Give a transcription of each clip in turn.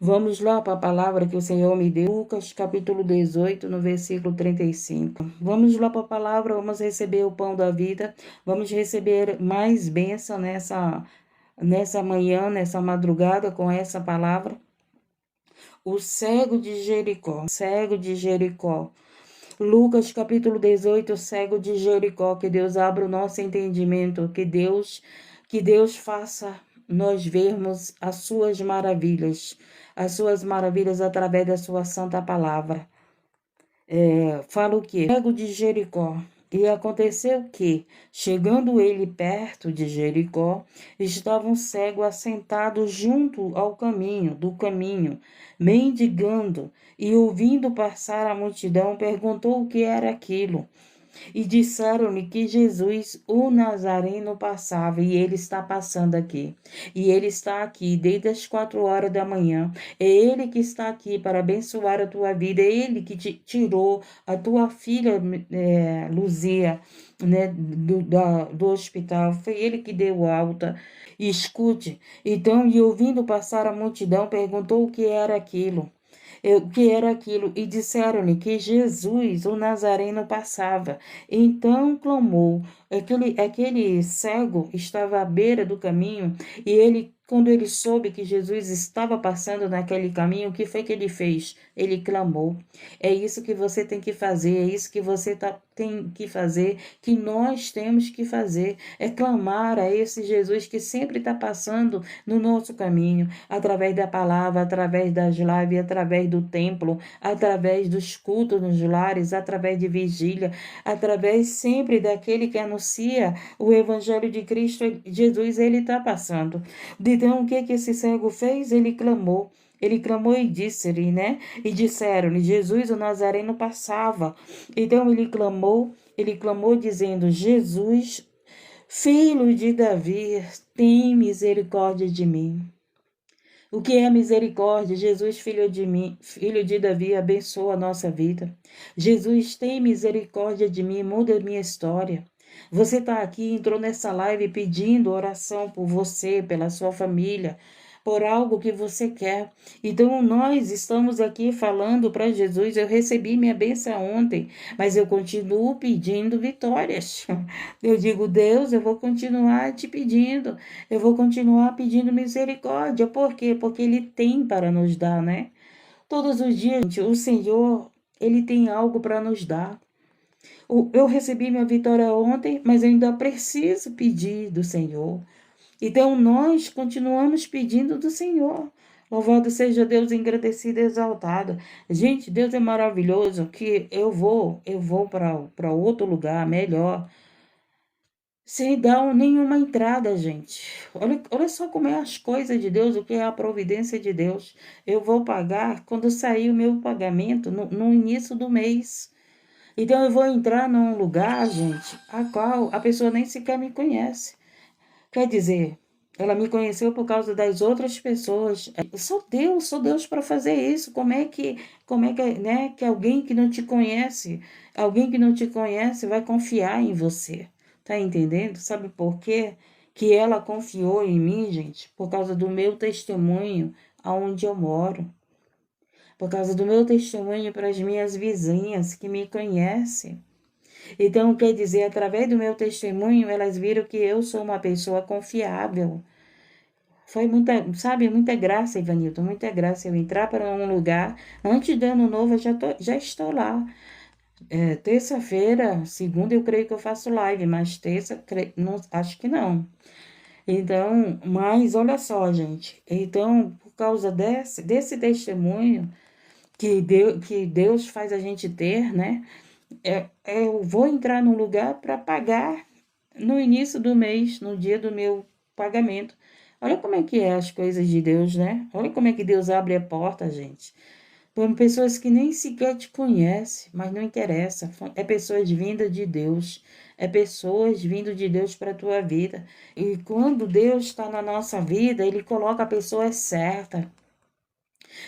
Vamos lá para a palavra que o Senhor me deu, Lucas capítulo 18, no versículo 35. Vamos lá para a palavra, vamos receber o pão da vida, vamos receber mais bênção nessa manhã, nessa madrugada com essa palavra. O cego de Jericó, cego de Jericó. Lucas capítulo 18, o cego de Jericó, que Deus abra o nosso entendimento, que Deus faça nós vermos as suas maravilhas através da sua santa palavra. Fala o quê? Cego de Jericó. E aconteceu que, chegando ele perto de Jericó, estava um cego assentado junto ao do caminho, mendigando, e ouvindo passar a multidão, perguntou o que era aquilo. E disseram-lhe que Jesus, o Nazareno, passava, e ele está passando aqui. E ele está aqui desde as 4 horas da manhã. É ele que está aqui para abençoar a tua vida. É ele que te tirou a tua filha, Luzia, né, do hospital. Foi ele que deu alta. E escute. Então, e ouvindo passar a multidão, perguntou o que era aquilo. O que era aquilo? E disseram-lhe que Jesus, o Nazareno, passava. Então clamou. Aquele cego estava à beira do caminho e quando ele soube que Jesus estava passando naquele caminho, o que foi que ele fez? Ele clamou. É isso que você tem que fazer, é isso que você tem que fazer, que nós temos que fazer, é clamar a esse Jesus que sempre está passando no nosso caminho, através da palavra, através das lives, através do templo, através dos cultos nos lares, através de vigília, através sempre daquele que anuncia o Evangelho de Cristo Jesus, ele está passando. Então, o que esse cego fez? Ele clamou. Ele clamou e disse-lhe, né? E disseram-lhe, Jesus o Nazareno passava. Então ele clamou dizendo, Jesus, filho de Davi, tem misericórdia de mim. O que é misericórdia? Jesus, filho de mim, filho de Davi, abençoa a nossa vida. Jesus, tem misericórdia de mim, muda a minha história. Você está aqui, entrou nessa live pedindo oração por você, pela sua família, por algo que você quer. Então, nós estamos aqui falando para Jesus. Eu recebi minha bênção ontem, mas eu continuo pedindo vitórias. Eu digo, Deus, eu vou continuar te pedindo. Eu vou continuar pedindo misericórdia. Por quê? Porque Ele tem para nos dar, né? Todos os dias, gente, o Senhor, Ele tem algo para nos dar. Eu recebi minha vitória ontem, mas eu ainda preciso pedir do Senhor. Então, nós continuamos pedindo do Senhor. Louvado seja Deus, engrandecido e exaltado. Gente, Deus é maravilhoso, que eu vou para outro lugar melhor, sem dar nenhuma entrada, gente. Olha só como é as coisas de Deus, o que é a providência de Deus. Eu vou pagar quando sair o meu pagamento, no início do mês. Então eu vou entrar num lugar, gente, a qual a pessoa nem sequer me conhece. Quer dizer, ela me conheceu por causa das outras pessoas. Eu sou Deus para fazer isso. Como é que, né, que alguém que não te conhece vai confiar em você? Tá entendendo? Sabe por quê? Que ela confiou em mim, gente, por causa do meu testemunho aonde eu moro. Por causa do meu testemunho para as minhas vizinhas que me conhecem. Então, quer dizer, através do meu testemunho, elas viram que eu sou uma pessoa confiável. Foi muita graça, Ivanilton, muita graça eu entrar para um lugar. Antes do ano novo, eu já estou lá. Terça-feira, segunda, eu creio que eu faço live, mas terça, não, acho que não. Então, mas olha só, gente. Então, por causa desse testemunho que Deus faz a gente ter, né? Eu vou entrar num lugar para pagar no início do mês, no dia do meu pagamento. Olha como é que é as coisas de Deus, né? Olha como é que Deus abre a porta, gente. Para pessoas que nem sequer te conhecem, mas não interessa. É pessoas vindas de Deus. É pessoas vindo de Deus para a tua vida. E quando Deus está na nossa vida, Ele coloca a pessoa certa.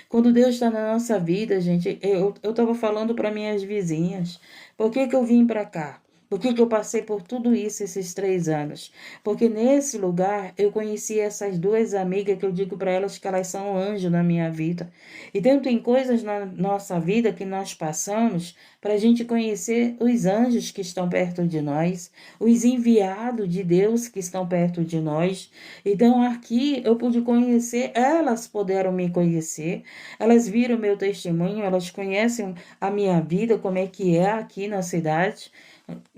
Quando Deus está na nossa vida, gente, eu estava falando para minhas vizinhas, por que eu vim para cá? Por que que eu passei por tudo isso esses 3 anos? Porque nesse lugar eu conheci essas duas amigas que eu digo para elas que elas são um anjo na minha vida. Então tem coisas na nossa vida que nós passamos para a gente conhecer os anjos que estão perto de nós, os enviados de Deus que estão perto de nós. Então aqui eu pude conhecer, elas puderam me conhecer, elas viram meu testemunho, elas conhecem a minha vida, como é que é aqui na cidade.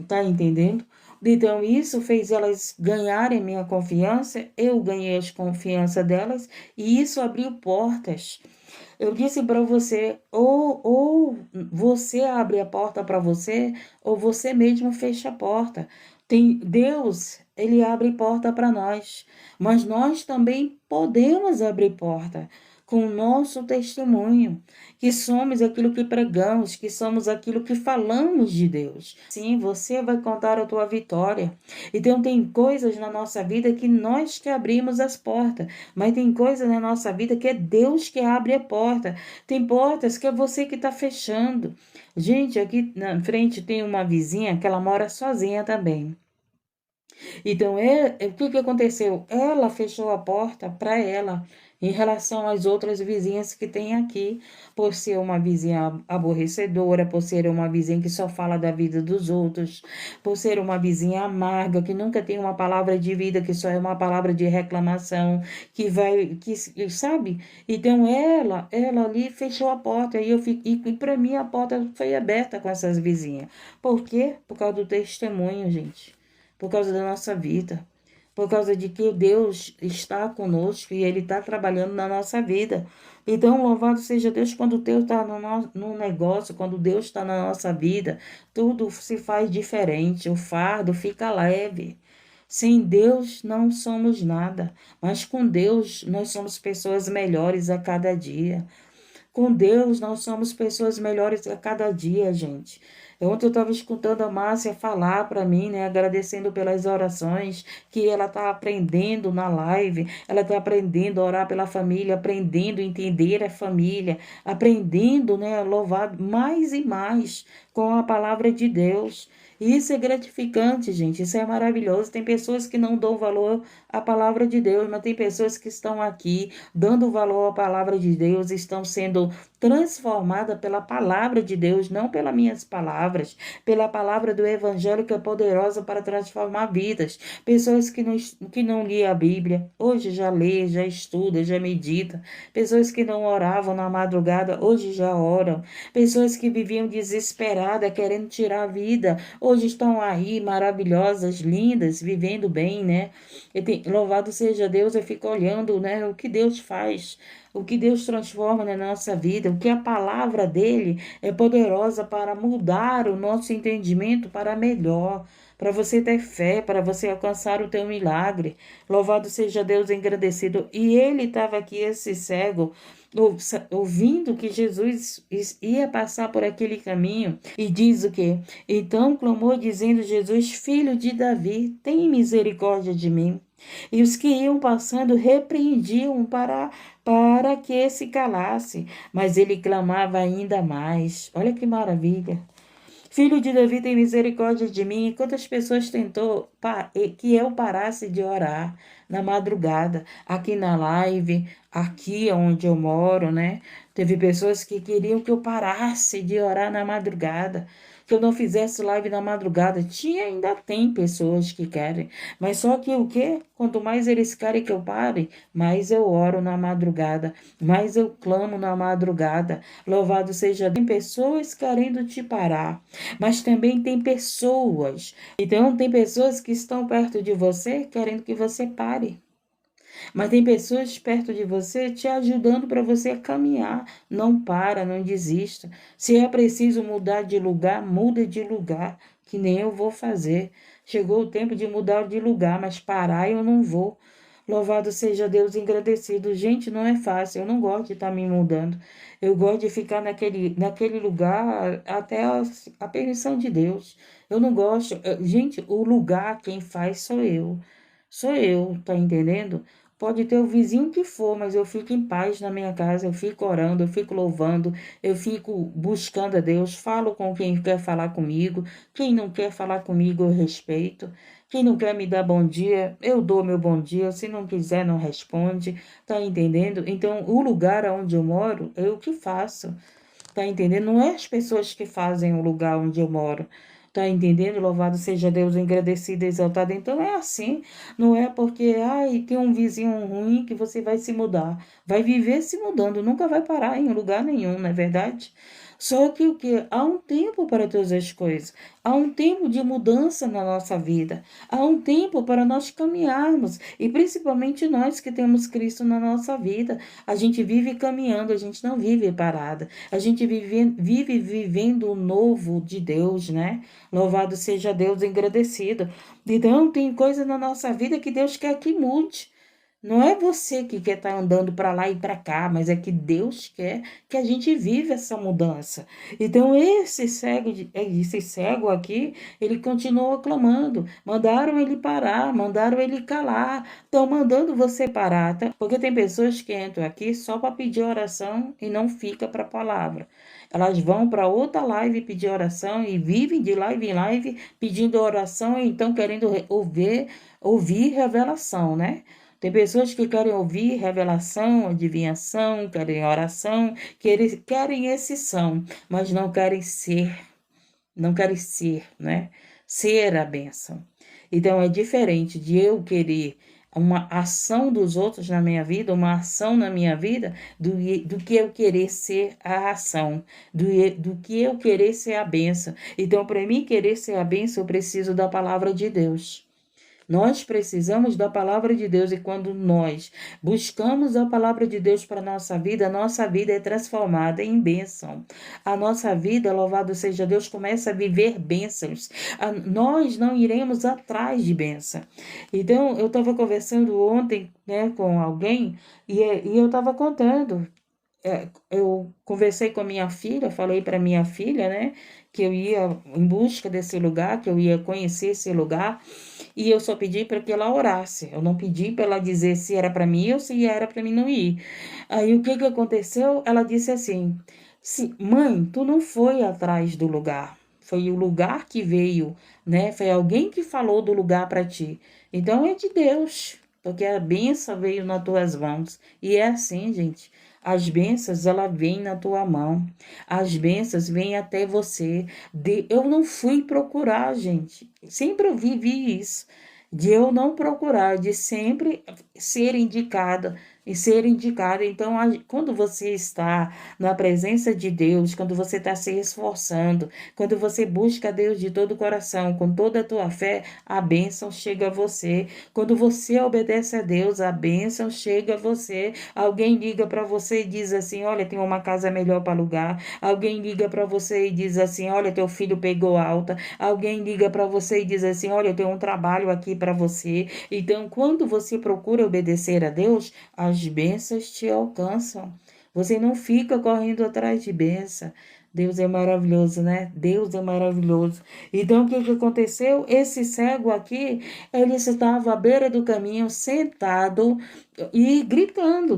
Tá entendendo? Então, isso fez elas ganharem minha confiança, eu ganhei a confiança delas, e isso abriu portas. Eu disse para você, ou você abre a porta para você, ou você mesmo fecha a porta. Tem Deus, ele abre porta para nós, mas nós também podemos abrir porta com o nosso testemunho, que somos aquilo que pregamos, que somos aquilo que falamos de Deus. Sim, você vai contar a tua vitória. Então tem coisas na nossa vida que nós que abrimos as portas, mas tem coisas na nossa vida que é Deus que abre a porta. Tem portas que é você que está fechando. Gente, aqui na frente tem uma vizinha que ela mora sozinha também. Então, o que que aconteceu? Ela fechou a porta para ela em relação às outras vizinhas que tem aqui, por ser uma vizinha aborrecedora, por ser uma vizinha que só fala da vida dos outros, por ser uma vizinha amarga, que nunca tem uma palavra de vida, que só é uma palavra de reclamação, sabe? Então, ela ali fechou a porta e para mim a porta foi aberta com essas vizinhas. Por quê? Por causa do testemunho, gente, por causa da nossa vida, por causa de que Deus está conosco e Ele está trabalhando na nossa vida. Então, louvado seja Deus quando Deus está no negócio, quando Deus está na nossa vida, tudo se faz diferente, o fardo fica leve. Sem Deus não somos nada, mas com Deus nós somos pessoas melhores a cada dia. Com Deus, nós somos pessoas melhores a cada dia, gente. Ontem eu estava escutando a Márcia falar para mim, né, agradecendo pelas orações que ela está aprendendo na live, ela está aprendendo a orar pela família, aprendendo a entender a família, aprendendo, né, a louvar mais e mais com a palavra de Deus. E isso é gratificante, gente, isso é maravilhoso. Tem pessoas que não dão valor à palavra de Deus, mas tem pessoas que estão aqui dando valor à palavra de Deus, estão sendo transformadas pela palavra de Deus, não pelas minhas palavras, pela palavra do Evangelho que é poderosa para transformar vidas. Pessoas que não liam a Bíblia, hoje já lê, já estuda, já medita. Pessoas que não oravam na madrugada, hoje já oram. Pessoas que viviam desesperadas, querendo tirar a vida, hoje estão aí maravilhosas, lindas, vivendo bem, né? Louvado seja Deus, eu fico olhando, né, o que Deus faz, o que Deus transforma na nossa vida, o que a palavra dele é poderosa para mudar o nosso entendimento para melhor, para você ter fé, para você alcançar o teu milagre. Louvado seja Deus engrandecido. E ele estava aqui, esse cego, ouvindo que Jesus ia passar por aquele caminho, e diz o quê? Então clamou dizendo: Jesus, filho de Davi, tem misericórdia de mim. E os que iam passando repreendiam para que se calasse, mas ele clamava ainda mais. Olha que maravilha. Filho de Davi, tem misericórdia de mim. Quantas pessoas tentou que eu parasse de orar na madrugada, aqui na live, aqui onde eu moro, né? Teve pessoas que queriam que eu parasse de orar na madrugada, que eu não fizesse live na madrugada. Ainda tem pessoas que querem, mas só que o quê? Quanto mais eles querem que eu pare, mais eu oro na madrugada, mais eu clamo na madrugada. Louvado seja Deus. Tem pessoas querendo te parar, mas também tem pessoas. Então, tem pessoas que estão perto de você querendo que você pare. Mas tem pessoas perto de você te ajudando para você caminhar. Não para, não desista. Se é preciso mudar de lugar, muda de lugar, que nem eu vou fazer. Chegou o tempo de mudar de lugar, mas parar eu não vou. Louvado seja Deus engrandecido. Gente, não é fácil. Eu não gosto de estar me mudando. Eu gosto de ficar naquele lugar até a permissão de Deus. Eu não gosto. Gente, o lugar quem faz sou eu. Sou eu, tá entendendo? Pode ter o vizinho que for, mas eu fico em paz na minha casa, eu fico orando, eu fico louvando, eu fico buscando a Deus, falo com quem quer falar comigo, quem não quer falar comigo eu respeito, quem não quer me dar bom dia, eu dou meu bom dia, se não quiser não responde, tá entendendo? Então, o lugar onde eu moro, eu que faço. Tá entendendo? Não é as pessoas que fazem o lugar onde eu moro. Tá entendendo? Louvado seja Deus, agradecido, exaltado. Então é assim. Não é porque, ai, tem um vizinho ruim que você vai se mudar. Vai viver se mudando, nunca vai parar em lugar nenhum, não é verdade? Só que o que? Há um tempo para todas as coisas. Há um tempo de mudança na nossa vida. Há um tempo para nós caminharmos. E principalmente nós que temos Cristo na nossa vida. A gente vive caminhando, a gente não vive parada. A gente vive vivendo o novo de Deus, né? Louvado seja Deus, engrandecido. Então, tem coisa na nossa vida que Deus quer que mude. Não é você que quer estar andando para lá e para cá, mas é que Deus quer que a gente viva essa mudança. Então, esse cego aqui, ele continuou clamando. Mandaram ele parar, mandaram ele calar. Estão mandando você parar, tá? Porque tem pessoas que entram aqui só para pedir oração e não fica para a palavra. Elas vão para outra live pedir oração e vivem de live em live pedindo oração e então querendo ouvir revelação, né? Tem pessoas que querem ouvir revelação, adivinhação, querem oração, querem esse são, mas não querem ser, né? Ser a bênção. Então é diferente de eu querer uma ação dos outros na minha vida, uma ação na minha vida, do que eu querer ser a ação, do que eu querer ser a bênção. Então, para mim querer ser a bênção, eu preciso da palavra de Deus. Nós precisamos da palavra de Deus e quando nós buscamos a palavra de Deus para a nossa vida é transformada em bênção. A nossa vida, louvado seja Deus, começa a viver bênçãos. Nós não iremos atrás de bênção. Então, eu estava conversando ontem, né, com alguém e eu estava contando. Eu conversei com a minha filha, falei para minha filha, né, que eu ia em busca desse lugar, que eu ia conhecer esse lugar. E eu só pedi para que ela orasse. Eu não pedi para ela dizer se era para mim ou se era para mim não ir. Aí o que que aconteceu? Ela disse assim: Mãe, tu não foi atrás do lugar. Foi o lugar que veio, né? Foi alguém que falou do lugar para ti. Então é de Deus, porque a benção veio nas tuas mãos. E é assim, gente. As bênçãos, ela vem na tua mão. As bênçãos vêm até você. Eu não fui procurar, gente. Sempre eu vivi isso. De eu não procurar, de sempre ser indicada e ser indicada. Então, quando você está na presença de Deus, quando você está se esforçando, quando você busca Deus de todo o coração, com toda a tua fé, a bênção chega a você. Quando você obedece a Deus, a bênção chega a você. Alguém liga para você e diz assim: olha, tem uma casa melhor para alugar. Alguém liga para você e diz assim: olha, teu filho pegou alta. Alguém liga para você e diz assim: olha, eu tenho um trabalho aqui para você. Então, quando você procura obedecer a Deus, as bênçãos te alcançam. Você não fica correndo atrás de bênção. Deus é maravilhoso, né? Deus é maravilhoso. Então, o que que aconteceu? Esse cego aqui, ele estava à beira do caminho, sentado e gritando,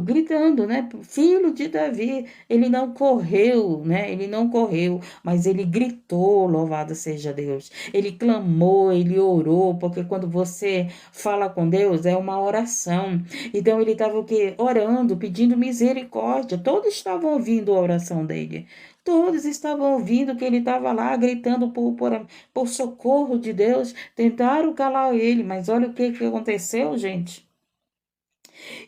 né? Filho de Davi. Ele não correu, né? Ele não correu, mas ele gritou, louvado seja Deus. Ele clamou, ele orou, porque quando você fala com Deus, é uma oração. Então, ele estava o quê? Orando, pedindo misericórdia. Todos estavam ouvindo a oração dele. Todos estavam ouvindo que ele estava lá gritando por socorro de Deus. Tentaram calar ele, mas olha o que aconteceu, gente.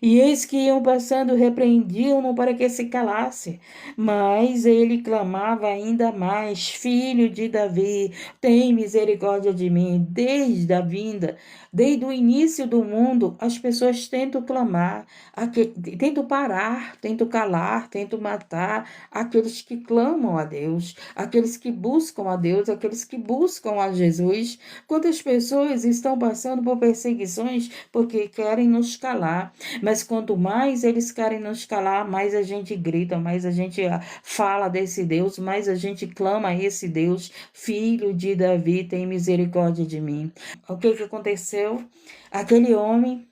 E eis que iam passando, repreendiam-no para que se calasse. Mas ele clamava ainda mais: Filho de Davi, tem misericórdia de mim. Desde o início do mundo, as pessoas tentam clamar, tentam parar, tentam calar, tentam matar aqueles que clamam a Deus, aqueles que buscam a Deus, aqueles que buscam a Jesus. Quantas pessoas estão passando por perseguições porque querem nos calar? Mas quanto mais eles querem nos calar, mais a gente grita, mais a gente fala desse Deus, mais a gente clama a esse Deus: Filho de Davi, tem misericórdia de mim. O que que aconteceu? Aquele homem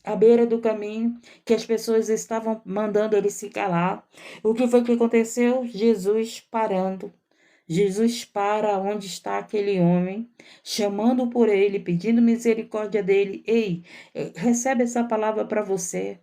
à beira do caminho, que as pessoas estavam mandando ele se calar. O que foi que aconteceu? Jesus parando. Jesus para onde está aquele homem, chamando por ele, pedindo misericórdia dele. Ei, recebe essa palavra para você.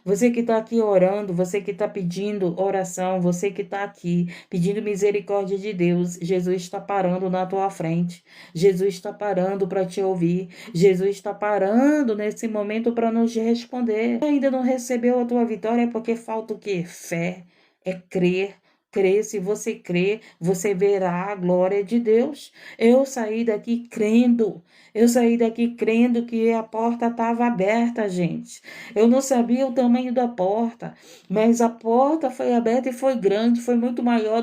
Você que está aqui orando, você que está pedindo oração, você que está aqui pedindo misericórdia de Deus, Jesus está parando na tua frente. Jesus está parando para te ouvir. Jesus está parando nesse momento para nos responder. Ainda não recebeu a tua vitória porque falta o quê? Fé. É crer. Crer, se você crer, você verá a glória de Deus. Eu saí daqui crendo. Eu saí daqui crendo que a porta estava aberta, gente. Eu não sabia o tamanho da porta, mas a porta foi aberta e foi grande, foi muito maior,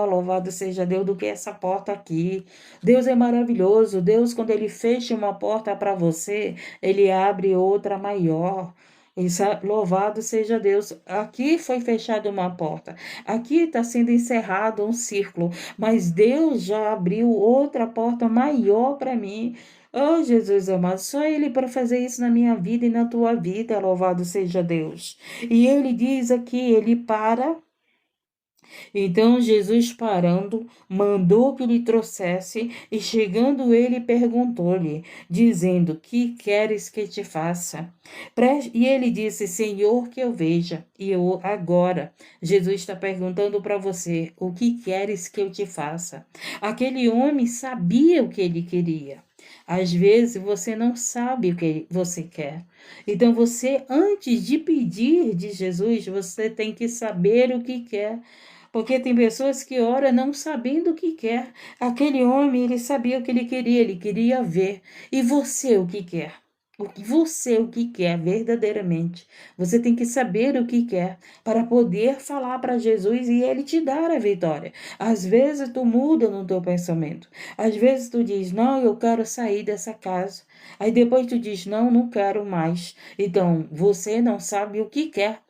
louvado seja Deus, do que essa porta aqui. Deus é maravilhoso. Deus, quando ele fecha uma porta para você, ele abre outra maior. Isso, louvado seja Deus. Aqui foi fechada uma porta. Aqui está sendo encerrado um círculo. Mas Deus já abriu outra porta maior para mim. Oh, Jesus amado, só Ele para fazer isso na minha vida e na tua vida, louvado seja Deus. E Ele diz aqui, Ele para. Então Jesus parando, mandou que lhe trouxesse, e chegando ele perguntou-lhe, dizendo, que queres que te faça? E ele disse, Senhor, que eu veja. E eu agora, Jesus está perguntando para você, o que queres que eu te faça? Aquele homem sabia o que ele queria. Às vezes você não sabe o que você quer. Então você, antes de pedir de Jesus, você tem que saber o que quer. Porque tem pessoas que oram não sabendo o que quer. Aquele homem, ele sabia o que ele queria ver. E você o que quer? Você o que quer verdadeiramente. Você tem que saber o que quer para poder falar para Jesus e ele te dar a vitória. Às vezes tu muda no teu pensamento. Às vezes tu diz, não, eu quero sair dessa casa. Aí depois tu diz, não, não quero mais. Então, você não sabe o que quer.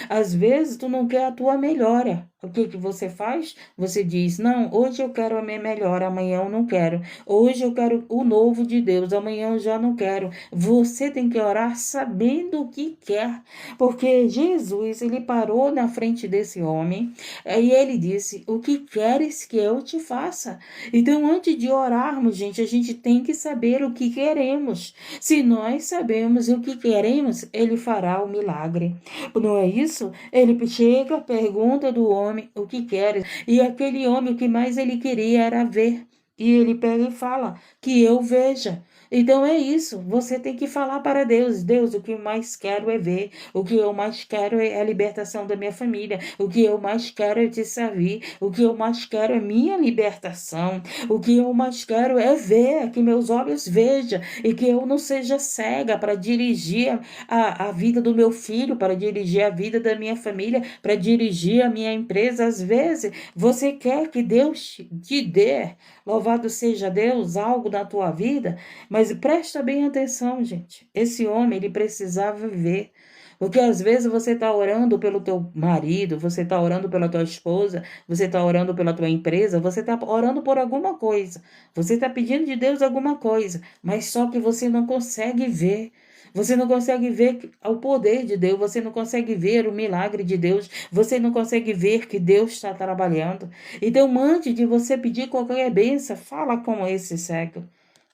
Às vezes tu não quer a tua melhora. O que que você faz? Você diz, não, hoje eu quero a minha melhora, amanhã eu não quero. Hoje eu quero o novo de Deus, amanhã eu já não quero. Você tem que orar sabendo o que quer. Porque Jesus, ele parou na frente desse homem e ele disse, o que queres que eu te faça? Então, antes de orarmos, gente, a gente tem que saber o que queremos. Se nós sabemos o que queremos, ele fará o milagre. Não é isso? Ele chega, pergunta do homem o que queres. E aquele homem, o que mais ele queria era ver. E ele pega e fala, que eu veja. Então é isso, você tem que falar para Deus, Deus, o que eu mais quero é ver, o que eu mais quero é a libertação da minha família, o que eu mais quero é te servir, o que eu mais quero é minha libertação, o que eu mais quero é ver, que meus olhos vejam e que eu não seja cega para dirigir a vida do meu filho, para dirigir a vida da minha família, para dirigir a minha empresa. Às vezes você quer que Deus te dê, louvado seja Deus, algo na tua vida, mas presta bem atenção, gente. Esse homem, ele precisava ver. Porque às vezes você está orando pelo teu marido, você está orando pela tua esposa, você está orando pela tua empresa, você está orando por alguma coisa. Você está pedindo de Deus alguma coisa, mas só que você não consegue ver. Você não consegue ver o poder de Deus, você não consegue ver o milagre de Deus, você não consegue ver que Deus está trabalhando. Então, antes de você pedir qualquer bênção, fala com esse cego.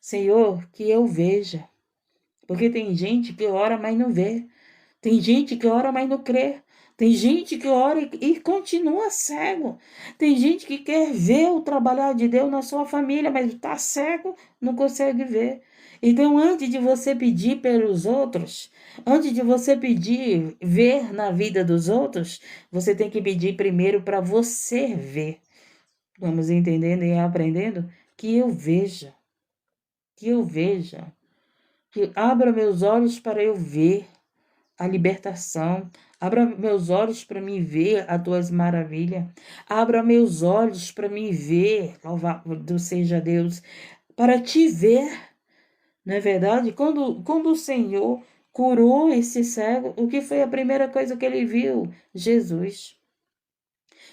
Senhor, que eu veja. Porque tem gente que ora, mas não vê. Tem gente que ora, mas não crê. Tem gente que ora e continua cego. Tem gente que quer ver o trabalhar de Deus na sua família, mas está cego, não consegue ver. Então, antes de você pedir pelos outros, antes de você pedir ver na vida dos outros, você tem que pedir primeiro para você ver. Vamos entendendo e aprendendo que eu veja, que eu veja, que abra meus olhos para eu ver a libertação. Abra meus olhos para me ver as tuas maravilhas. Abra meus olhos para me ver, louvado seja Deus, para te ver. Não é verdade? Quando o Senhor curou esse cego, o que foi a primeira coisa que ele viu? Jesus.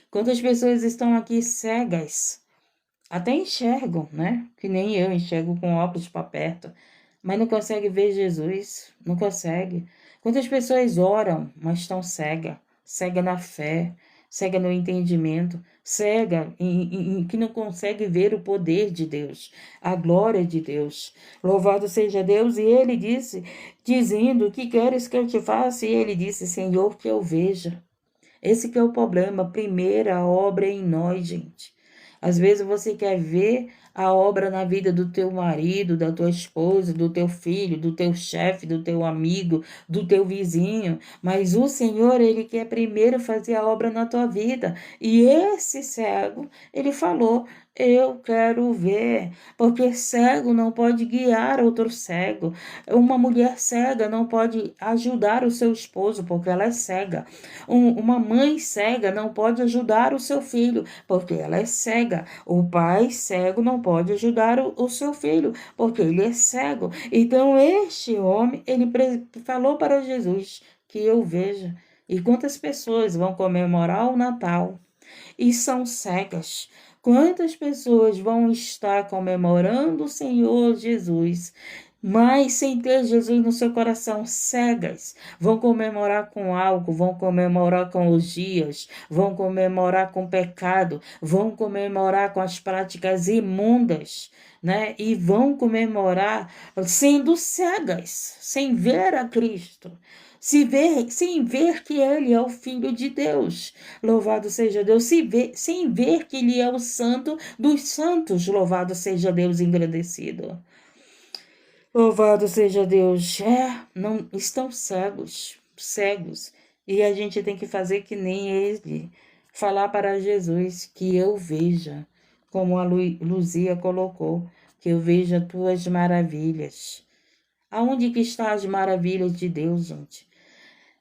Quantas pessoas estão aqui cegas? Até enxergam, né? Que nem eu enxergo com óculos para perto. mas não consegue ver Jesus, não consegue. Quantas pessoas oram, mas estão cega, cega na fé, cega no entendimento, cega em que não consegue ver o poder de Deus, a glória de Deus. Louvado seja Deus. E ele disse, dizendo, que queres que eu te faça? E ele disse, Senhor, que eu veja. Esse que é o problema, primeira obra em nós, gente. Às vezes você quer ver a obra na vida do teu marido, da tua esposa, do teu filho, do teu chefe, do teu amigo, do teu vizinho, mas o Senhor, ele quer primeiro fazer a obra na tua vida. E esse cego, ele falou: eu quero ver, porque cego não pode guiar outro cego. Uma mulher cega não pode ajudar o seu esposo, porque ela é cega. Uma mãe cega não pode ajudar o seu filho, porque ela é cega. O pai cego não pode ajudar o seu filho, porque ele é cego. Então, este homem, ele falou para Jesus que eu veja. E quantas pessoas vão comemorar o Natal e são cegas? Quantas pessoas vão estar comemorando o Senhor Jesus, mas sem ter Jesus no seu coração, cegas? Vão comemorar com álcool, vão comemorar com os dias, vão comemorar com pecado, vão comemorar com as práticas imundas, né? E vão comemorar sendo cegas, sem ver a Cristo. Sem ver que ele é o Filho de Deus, louvado seja Deus, sem ver que ele é o Santo dos Santos, louvado seja Deus, engrandecido. Louvado seja Deus. Não estão cegos, cegos. E a gente tem que fazer que nem ele, falar para Jesus que eu veja, como a Luzia colocou, que eu veja tuas maravilhas. Aonde que estão as maravilhas de Deus, gente?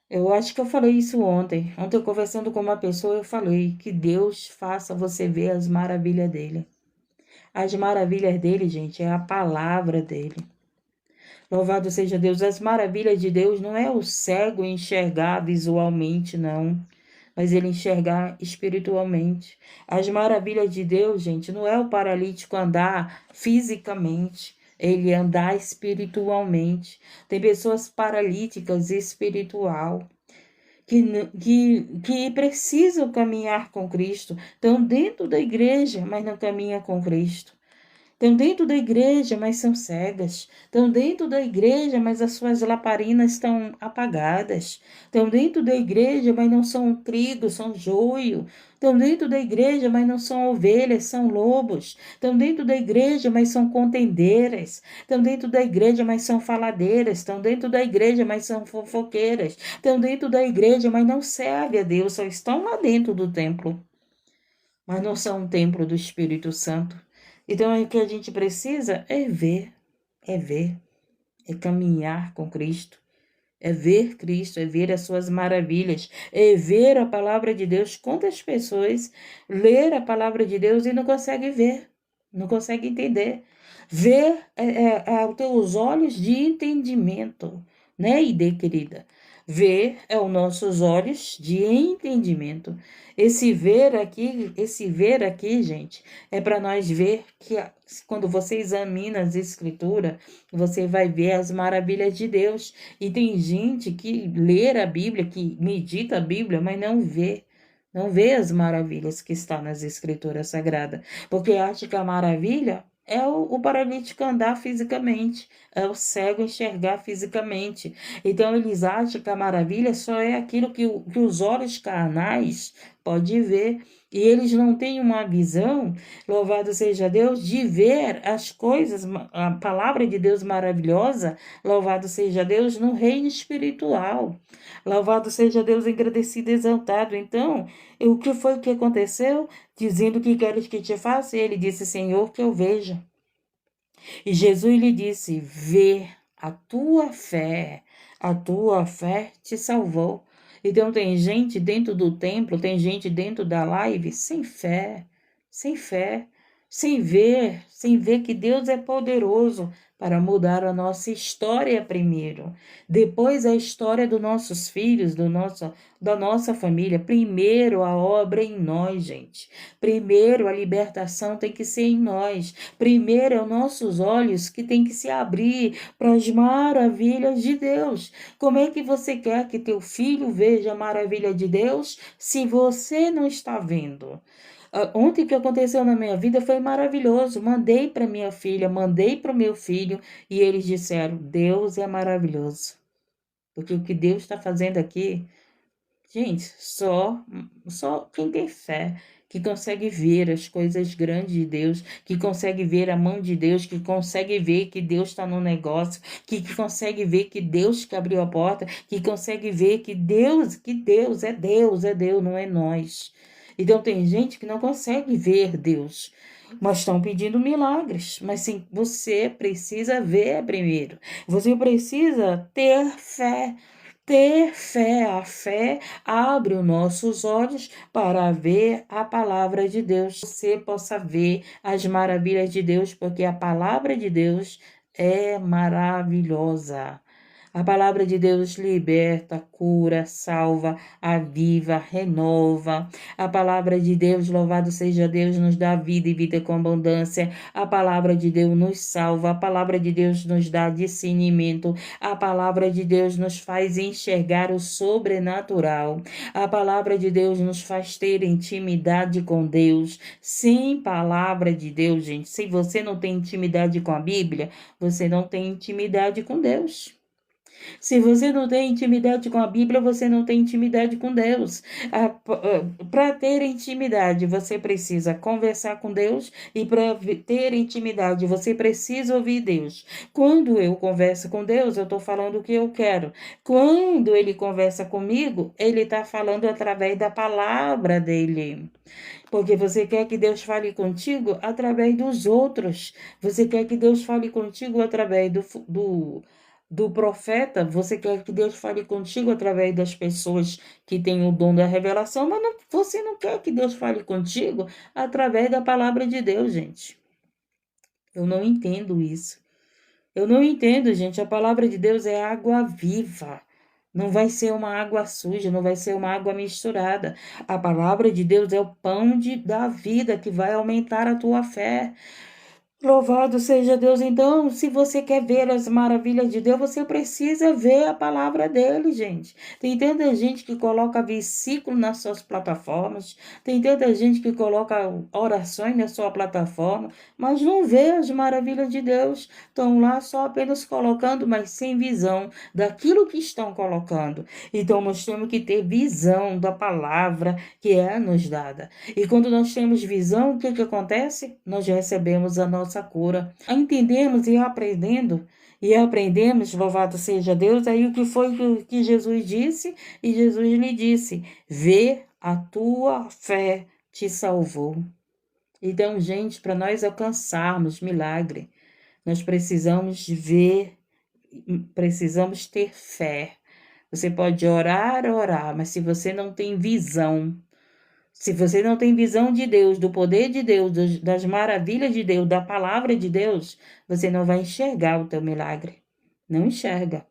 Eu acho que eu falei isso ontem. Ontem, conversando com uma pessoa, eu falei que Deus faça você ver as maravilhas dele. As maravilhas dele, gente, é a palavra dele. Louvado seja Deus. As maravilhas de Deus não é o cego enxergar visualmente, não, mas ele enxergar espiritualmente. As maravilhas de Deus, gente, não é o paralítico andar fisicamente, ele andar espiritualmente. Tem pessoas paralíticas espiritual que precisam caminhar com Cristo, estão dentro da igreja, mas não caminham com Cristo. Estão dentro da igreja, mas são cegas. Estão dentro da igreja, mas as suas lamparinas estão apagadas. Estão dentro da igreja, mas não são trigo, são joio. Estão dentro da igreja, mas não são ovelhas, são lobos. Estão dentro da igreja, mas são contendeiras. Estão dentro da igreja, mas são faladeiras. Estão dentro da igreja, mas são fofoqueiras. Estão dentro da igreja, mas não servem a Deus, só estão lá dentro do templo, mas não são um templo do Espírito Santo. Então, o que a gente precisa é ver, é caminhar com Cristo, é ver Cristo, é ver as suas maravilhas, é ver a palavra de Deus. Quantas pessoas ler a palavra de Deus e não conseguem ver, não conseguem entender? Ver aos teus olhos de entendimento, né, Ide, querida? Ver é os nossos olhos de entendimento. Esse ver aqui, gente, é para nós ver que quando você examina as escrituras, você vai ver as maravilhas de Deus. E tem gente que lê a Bíblia, que medita a Bíblia, mas não vê as maravilhas que estão nas escrituras sagradas, porque acha que a maravilha é o paralítico andar fisicamente, é o cego enxergar fisicamente. Então, eles acham que a maravilha só é aquilo que os olhos carnais podem ver. E eles não têm uma visão, louvado seja Deus, de ver as coisas, a palavra de Deus maravilhosa, louvado seja Deus, no reino espiritual. Louvado seja Deus, engrandecido e exaltado. Então, o que foi que aconteceu? Dizendo que queres que te faça? E ele disse, Senhor, que eu veja. E Jesus lhe disse, vê, a tua fé te salvou. Então tem gente dentro do templo, tem gente dentro da live sem fé, sem ver que Deus é poderoso para mudar a nossa história primeiro, depois a história dos nossos filhos, da nossa família. Primeiro a obra em nós, gente. Primeiro a libertação tem que ser em nós. Primeiro é os nossos olhos que tem que se abrir para as maravilhas de Deus. Como é que você quer que teu filho veja a maravilha de Deus se você não está vendo? Ontem o que aconteceu na minha vida foi maravilhoso. Mandei para minha filha, mandei para o meu filho e eles disseram: Deus é maravilhoso. Porque o que Deus está fazendo aqui, gente, só quem tem fé, que consegue ver as coisas grandes de Deus, que consegue ver a mão de Deus, que consegue ver que Deus está no negócio, que consegue ver que Deus que abriu a porta, que consegue ver que Deus é Deus, não é nós. Então tem gente que não consegue ver Deus, mas estão pedindo milagres. Mas sim, você precisa ver primeiro. Você precisa ter fé. Ter fé, a fé abre os nossos olhos para ver a palavra de Deus. Você possa ver as maravilhas de Deus, porque a palavra de Deus é maravilhosa. A palavra de Deus liberta, cura, salva, aviva, renova. A palavra de Deus, louvado seja Deus, nos dá vida e vida com abundância. A palavra de Deus nos salva. A palavra de Deus nos dá discernimento. A palavra de Deus nos faz enxergar o sobrenatural. A palavra de Deus nos faz ter intimidade com Deus. Sem palavra de Deus, gente, se você não tem intimidade com a Bíblia, você não tem intimidade com Deus. Se você não tem intimidade com a Bíblia, você não tem intimidade com Deus. Para ter intimidade, você precisa conversar com Deus, e para ter intimidade, você precisa ouvir Deus. Quando eu converso com Deus, eu estou falando o que eu quero. Quando Ele conversa comigo, Ele está falando através da palavra dEle. Porque você quer que Deus fale contigo através dos outros. Você quer que Deus fale contigo através do profeta. Você quer que Deus fale contigo através das pessoas que têm o dom da revelação, mas você não quer que Deus fale contigo através da palavra de Deus, gente. Eu não entendo isso. Eu não entendo, gente. A palavra de Deus é água viva. Não vai ser uma água suja, não vai ser uma água misturada. A palavra de Deus é o pão da vida que vai aumentar a tua fé. Louvado seja Deus. Então, se você quer ver as maravilhas de Deus, você precisa ver a palavra dele, gente. Tem tanta gente que coloca versículo nas suas plataformas, tem tanta gente que coloca orações na sua plataforma, mas não vê as maravilhas de Deus. Estão lá só apenas colocando, mas sem visão daquilo que estão colocando. Então, nós temos que ter visão da palavra que é nos dada. E quando nós temos visão, o que acontece? Nós recebemos a nossa cura. Entendemos e aprendemos, louvado seja Deus. Aí o que foi que Jesus disse? E Jesus lhe disse: vê, a tua fé te salvou. Então, gente, para nós alcançarmos milagre, nós precisamos ver, precisamos ter fé. Você pode orar, mas se você não tem visão, se você não tem visão de Deus, do poder de Deus, das maravilhas de Deus, da palavra de Deus, você não vai enxergar o teu milagre. Não enxerga.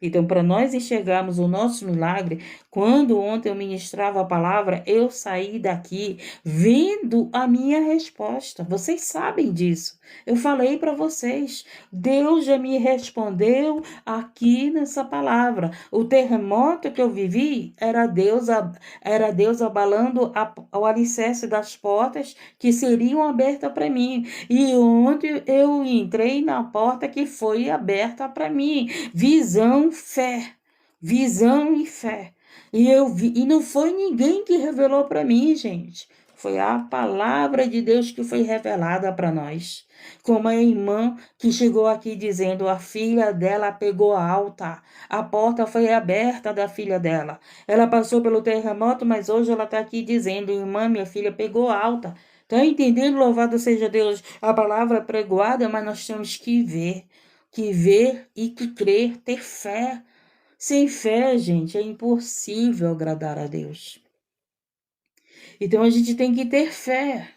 Então, para nós enxergarmos o nosso milagre, quando ontem eu ministrava a palavra, eu saí daqui vendo a minha resposta. Vocês sabem disso. Eu falei para vocês. Deus já me respondeu aqui nessa palavra. O terremoto que eu vivi era Deus abalando o alicerce das portas que seriam abertas para mim. E ontem eu entrei na porta que foi aberta para mim. Visão e fé. E eu vi, e não foi ninguém que revelou para mim, gente. Foi a palavra de Deus que foi revelada para nós. Como a irmã que chegou aqui dizendo a filha dela pegou alta. A porta foi aberta da filha dela. Ela passou pelo terremoto, mas hoje ela está aqui dizendo: irmã, minha filha pegou alta. Está entendendo? Louvado seja Deus. A palavra pregoada, mas nós temos que ver e que crer, ter fé. Sem fé, gente, é impossível agradar a Deus. Então a gente tem que ter fé.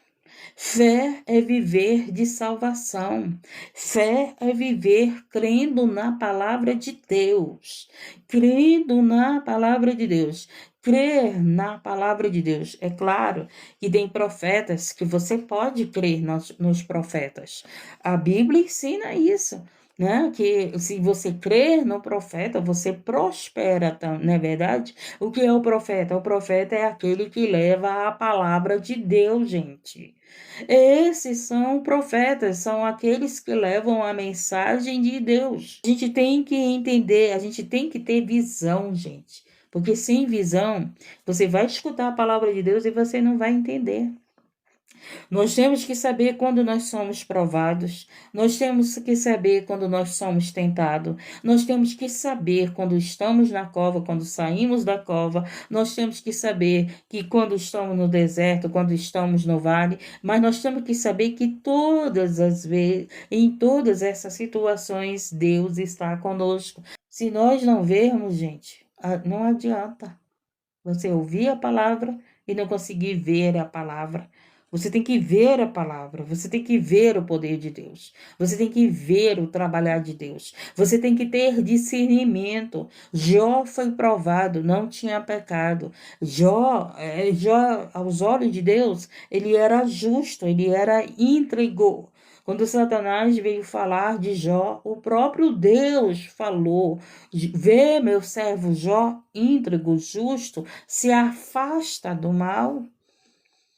Fé é viver de salvação. Fé é viver crendo na palavra de Deus. Crendo na palavra de Deus. Crer na palavra de Deus. É claro que tem profetas que você pode crer nos profetas. A Bíblia ensina isso, né? Que se você crer no profeta, você prospera, não é verdade? O que é o profeta? O profeta é aquele que leva a palavra de Deus, gente. Esses são profetas, são aqueles que levam a mensagem de Deus. A gente tem que entender, a gente tem que ter visão, gente. Porque sem visão, você vai escutar a palavra de Deus e você não vai entender. Nós temos que saber quando nós somos provados, nós temos que saber quando nós somos tentados, nós temos que saber quando estamos na cova, quando saímos da cova, nós temos que saber que quando estamos no deserto, quando estamos no vale, mas nós temos que saber que todas as vezes, em todas essas situações, Deus está conosco. Se nós não vermos, gente, não adianta você ouvir a palavra e não conseguir ver a palavra. Você tem que ver a palavra, você tem que ver o poder de Deus, você tem que ver o trabalhar de Deus, você tem que ter discernimento. Jó foi provado, não tinha pecado. Jó, aos olhos de Deus, ele era justo, ele era íntegro. Quando Satanás veio falar de Jó, o próprio Deus falou: vê meu servo Jó, íntegro, justo, se afasta do mal.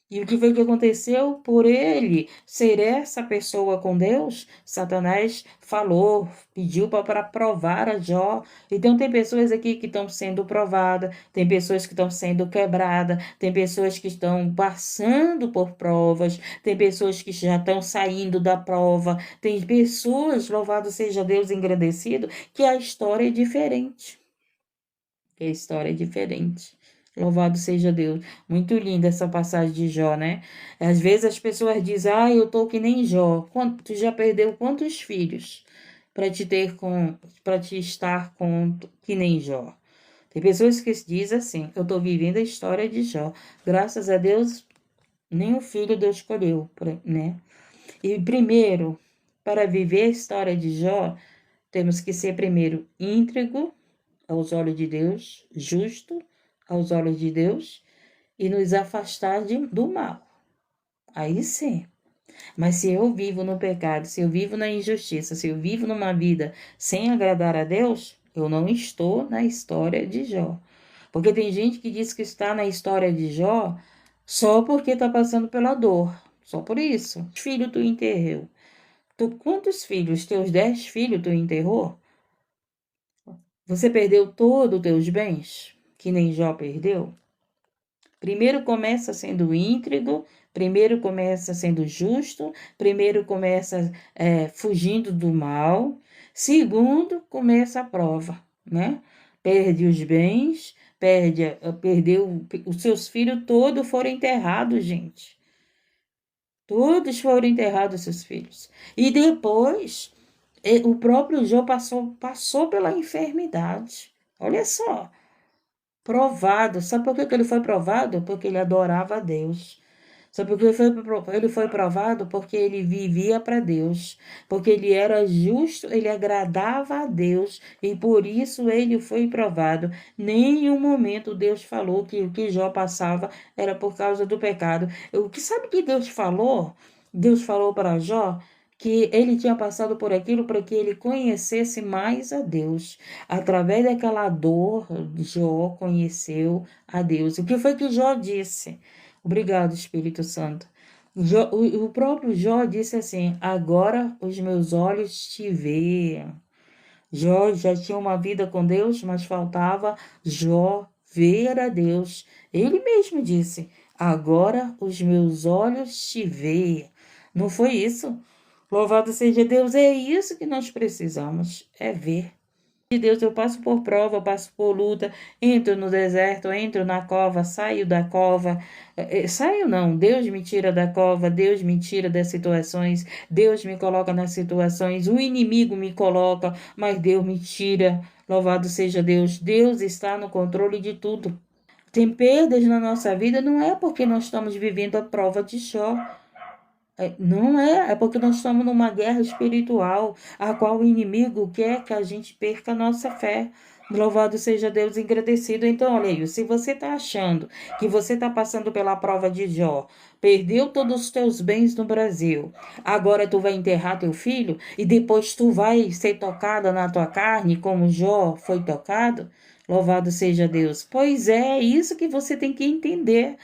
E o que foi que aconteceu? Por ele ser essa pessoa com Deus, Satanás falou, pediu para provar a Jó. Então tem pessoas aqui que estão sendo provadas, tem pessoas que estão sendo quebradas, tem pessoas que estão passando por provas, tem pessoas que já estão saindo da prova, tem pessoas, louvado seja Deus, engrandecido, que a história é diferente. Que a história é diferente. Louvado seja Deus. Muito linda essa passagem de Jó, né? Às vezes as pessoas dizem: eu tô que nem Jó. Tu já perdeu quantos filhos para te estar com que nem Jó? Tem pessoas que dizem assim: eu tô vivendo a história de Jó. Graças a Deus, nem o filho Deus escolheu, né? E primeiro, para viver a história de Jó, temos que ser primeiro íntegro aos olhos de Deus, justo aos olhos de Deus, e nos afastar do mal. Aí sim. Mas se eu vivo no pecado, se eu vivo na injustiça, se eu vivo numa vida sem agradar a Deus, eu não estou na história de Jó. Porque tem gente que diz que está na história de Jó só porque está passando pela dor. Só por isso. Filho tu enterrou. Quantos filhos? Teus 10 filhos tu enterrou? Você perdeu todos os teus bens? Que nem Jó perdeu? Primeiro começa sendo íntegro, primeiro começa sendo justo, primeiro começa fugindo do mal, segundo começa a prova, né? Perde os bens, perdeu, os seus filhos todos foram enterrados, gente. Todos foram enterrados, seus filhos. E depois, o próprio Jó passou pela enfermidade. Olha só. Provado. Sabe por que ele foi provado? Porque ele adorava a Deus. Sabe por que ele foi provado? Porque ele vivia para Deus. Porque ele era justo, ele agradava a Deus. E por isso ele foi provado. Nenhum momento Deus falou que o que Jó passava era por causa do pecado. O que sabe que Deus falou? Deus falou para Jó que ele tinha passado por aquilo para que ele conhecesse mais a Deus. Através daquela dor, Jó conheceu a Deus. O que foi que Jó disse? Obrigado, Espírito Santo. O próprio Jó disse assim: agora os meus olhos te veem. Jó já tinha uma vida com Deus, mas faltava Jó ver a Deus. Ele mesmo disse: agora os meus olhos te veem. Não foi isso? Louvado seja Deus, é isso que nós precisamos, é ver. De Deus, eu passo por prova, eu passo por luta, entro no deserto, entro na cova, saio da cova, saio não, Deus me tira da cova, Deus me tira das situações, Deus me coloca nas situações, o inimigo me coloca, mas Deus me tira, louvado seja Deus, Deus está no controle de tudo. Tem perdas na nossa vida, não é porque nós estamos vivendo a prova de Jó. Não é porque nós estamos numa guerra espiritual, a qual o inimigo quer que a gente perca a nossa fé. Louvado seja Deus, agradecido. Então, olha aí, se você está achando que você está passando pela prova de Jó, perdeu todos os teus bens no Brasil, agora tu vai enterrar teu filho e depois tu vai ser tocada na tua carne, como Jó foi tocado, louvado seja Deus. Pois é isso que você tem que entender.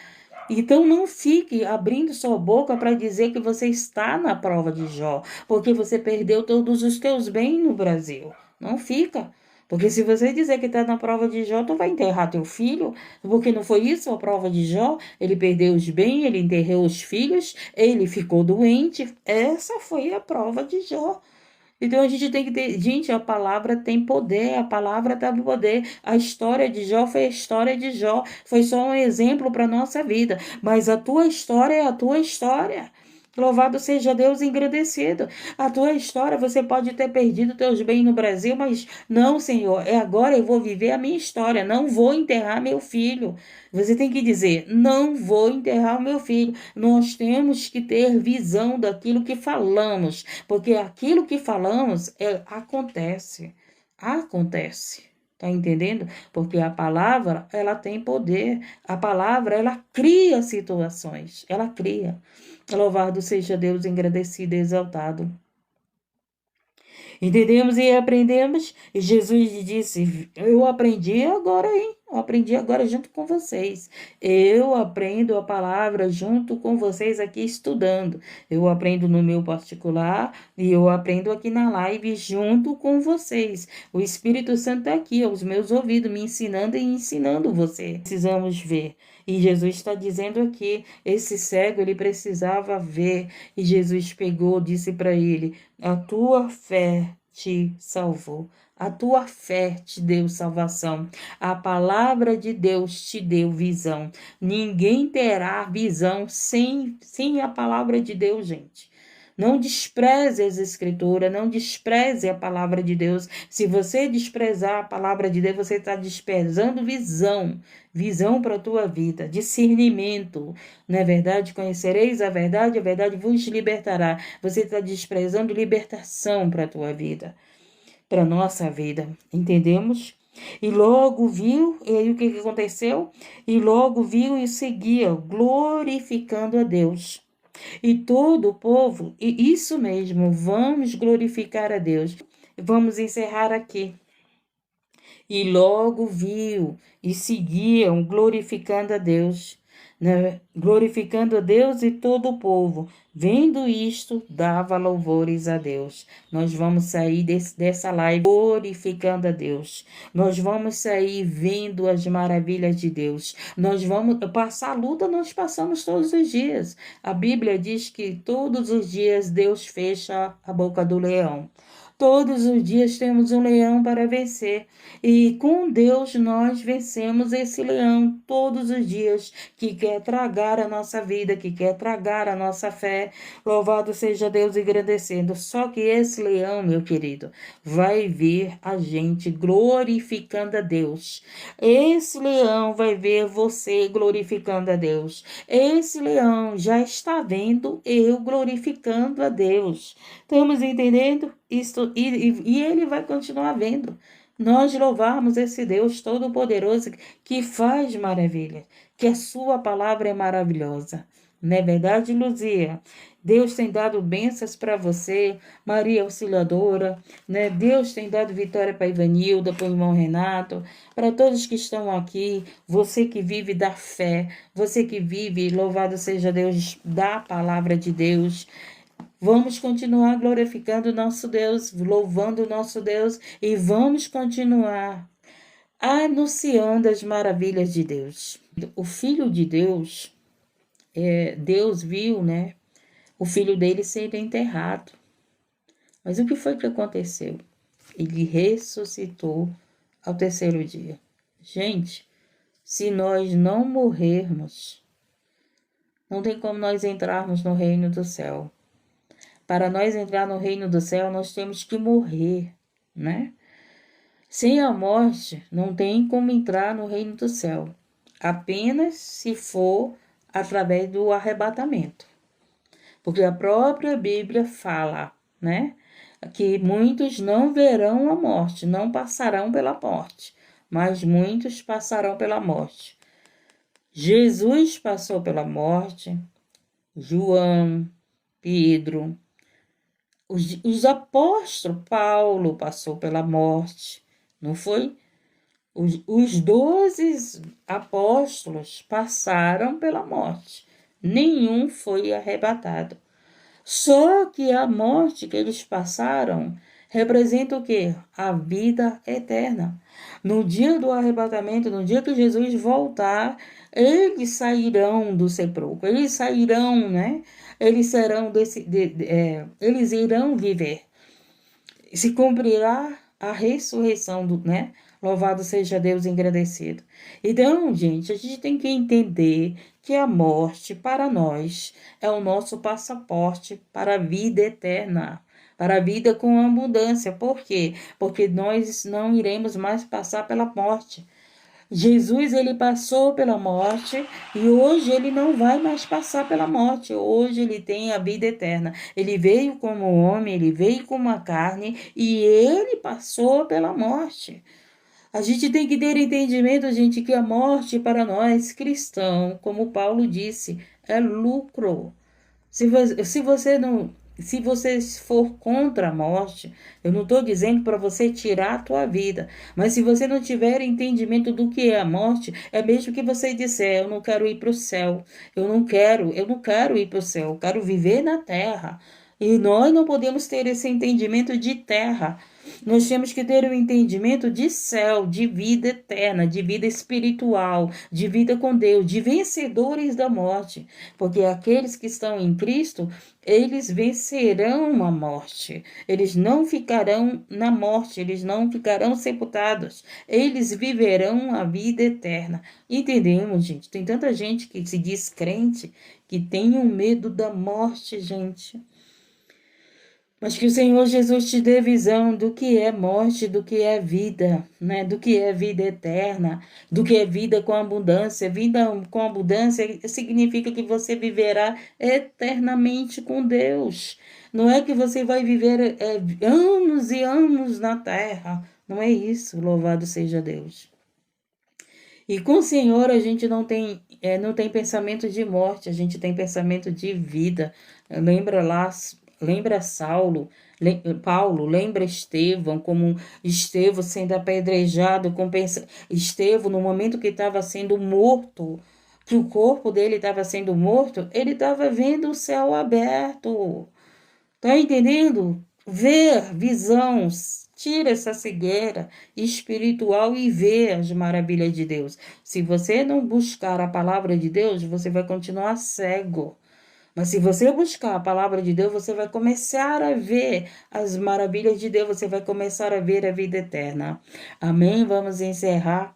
Então não fique abrindo sua boca para dizer que você está na prova de Jó, porque você perdeu todos os teus bens no Brasil. Não fica. Porque se você dizer que está na prova de Jó, tu vai enterrar teu filho, porque não foi isso a prova de Jó? Ele perdeu os bens, ele enterrou os filhos, ele ficou doente. Essa foi a prova de Jó. Então a gente tem que ter. Gente, a palavra tem poder, a palavra dá poder. A história de Jó foi a história de Jó. Foi só um exemplo para a nossa vida. Mas a tua história é a tua história. Louvado seja Deus engrandecido. A tua história, você pode ter perdido teus bens no Brasil, mas não, Senhor, é agora eu vou viver a minha história. Não vou enterrar meu filho. Você tem que dizer: não vou enterrar o meu filho. Nós temos que ter visão daquilo que falamos, porque aquilo que falamos acontece. Acontece. Tá entendendo? Porque a palavra, ela tem poder. A palavra, ela cria situações. Ela cria. Louvado seja Deus, engrandecido e exaltado. Entendemos e aprendemos. E Jesus disse: eu aprendi agora, hein? Eu aprendi agora junto com vocês. Eu aprendo a palavra junto com vocês aqui estudando. Eu aprendo no meu particular e eu aprendo aqui na live junto com vocês. O Espírito Santo está aqui aos meus ouvidos, me ensinando e ensinando você. Precisamos ver. E Jesus está dizendo aqui, esse cego, ele precisava ver. E Jesus pegou, disse para ele: a tua fé te salvou. A tua fé te deu salvação. A palavra de Deus te deu visão. Ninguém terá visão sem a palavra de Deus, gente. Não despreze as escrituras, não despreze a palavra de Deus. Se você desprezar a palavra de Deus, você está desprezando visão para a tua vida, discernimento. Não é verdade? Conhecereis a verdade vos libertará. Você está desprezando libertação para a tua vida, para a nossa vida. Entendemos? E logo viu, e aí o que aconteceu? E logo viu e seguia, glorificando a Deus. E todo o povo, e isso mesmo, vamos glorificar a Deus. Vamos encerrar aqui. E logo viu e seguiam glorificando a Deus, né? Glorificando a Deus e todo o povo. Vendo isto, dava louvores a Deus. Nós vamos sair dessa live glorificando a Deus. Nós vamos sair vendo as maravilhas de Deus. Nós vamos passar a luta, nós passamos todos os dias. A Bíblia diz que todos os dias Deus fecha a boca do leão. Todos os dias temos um leão para vencer. E com Deus nós vencemos esse leão todos os dias que quer tragar a nossa vida, que quer tragar a nossa fé. Louvado seja Deus engrandecendo. Só que esse leão, meu querido, vai ver a gente glorificando a Deus. Esse leão vai ver você glorificando a Deus. Esse leão já está vendo eu glorificando a Deus. Estamos entendendo? Isso, e ele vai continuar vendo. Nós louvarmos esse Deus Todo-Poderoso que faz maravilha, que a sua palavra é maravilhosa. Não é verdade, Luzia? Deus tem dado bênçãos para você, Maria Auxiliadora, né? Deus tem dado vitória para Ivanilda, para o irmão Renato, para todos que estão aqui, você que vive da fé, você que vive, louvado seja Deus, da palavra de Deus. Vamos continuar glorificando o nosso Deus, louvando o nosso Deus e vamos continuar anunciando as maravilhas de Deus. O Filho de Deus, Deus viu, né? O filho dele ser enterrado. Mas o que foi que aconteceu? Ele ressuscitou ao terceiro dia. Gente, se nós não morrermos, não tem como nós entrarmos no reino do céu. Para nós entrar no reino do céu, nós temos que morrer, né? Sem a morte, não tem como entrar no reino do céu. Apenas se for através do arrebatamento. Porque a própria Bíblia fala, né? Que muitos não verão a morte, não passarão pela morte, mas muitos passarão pela morte. Jesus passou pela morte, João, Pedro, os apóstolos, Paulo passou pela morte, não foi? Os 12 apóstolos passaram pela morte, nenhum foi arrebatado. Só que a morte que eles passaram representa o quê? A vida eterna. No dia do arrebatamento, no dia que Jesus voltar, eles sairão do sepulcro, eles sairão, né? Eles serão eles irão viver. Se cumprirá a ressurreição do, né? Louvado seja Deus engrandecido. Então, gente, a gente tem que entender que a morte para nós é o nosso passaporte para a vida eterna, para a vida com abundância. Por quê? Porque nós não iremos mais passar pela morte. Jesus, ele passou pela morte e hoje ele não vai mais passar pela morte. Hoje ele tem a vida eterna. Ele veio como homem, ele veio como a carne e ele passou pela morte. A gente tem que ter entendimento, gente, que a morte para nós cristãos, como Paulo disse, é lucro. Se você for contra a morte, eu não estou dizendo para você tirar a tua vida, mas se você não tiver entendimento do que é a morte, é mesmo que você disser, eu não quero ir para o céu, eu não quero ir para o céu, eu quero viver na terra. E nós não podemos ter esse entendimento de terra. Nós temos que ter um entendimento de céu, de vida eterna, de vida espiritual, de vida com Deus, de vencedores da morte. Porque aqueles que estão em Cristo, eles vencerão a morte. Eles não ficarão na morte, eles não ficarão sepultados. Eles viverão a vida eterna. Entendemos, gente? Tem tanta gente que se diz crente, que tem um medo da morte, gente. Mas que o Senhor Jesus te dê visão do que é morte, do que é vida, né? Do que é vida eterna, do que é vida com abundância. Vida com abundância significa que você viverá eternamente com Deus. Não é que você vai viver anos e anos na terra. Não é isso, louvado seja Deus. E com o Senhor a gente não tem pensamento de morte, a gente tem pensamento de vida. Lembra lá, lembra Paulo, lembra Estevão, como Estevão sendo apedrejado, Estevão no momento que estava sendo morto, que o corpo dele estava sendo morto, ele estava vendo o céu aberto. Tá entendendo? Ver, visões, tira essa cegueira espiritual e vê as maravilhas de Deus. Se você não buscar a palavra de Deus, você vai continuar cego. Mas se você buscar a palavra de Deus, você vai começar a ver as maravilhas de Deus, você vai começar a ver a vida eterna. Amém? Vamos encerrar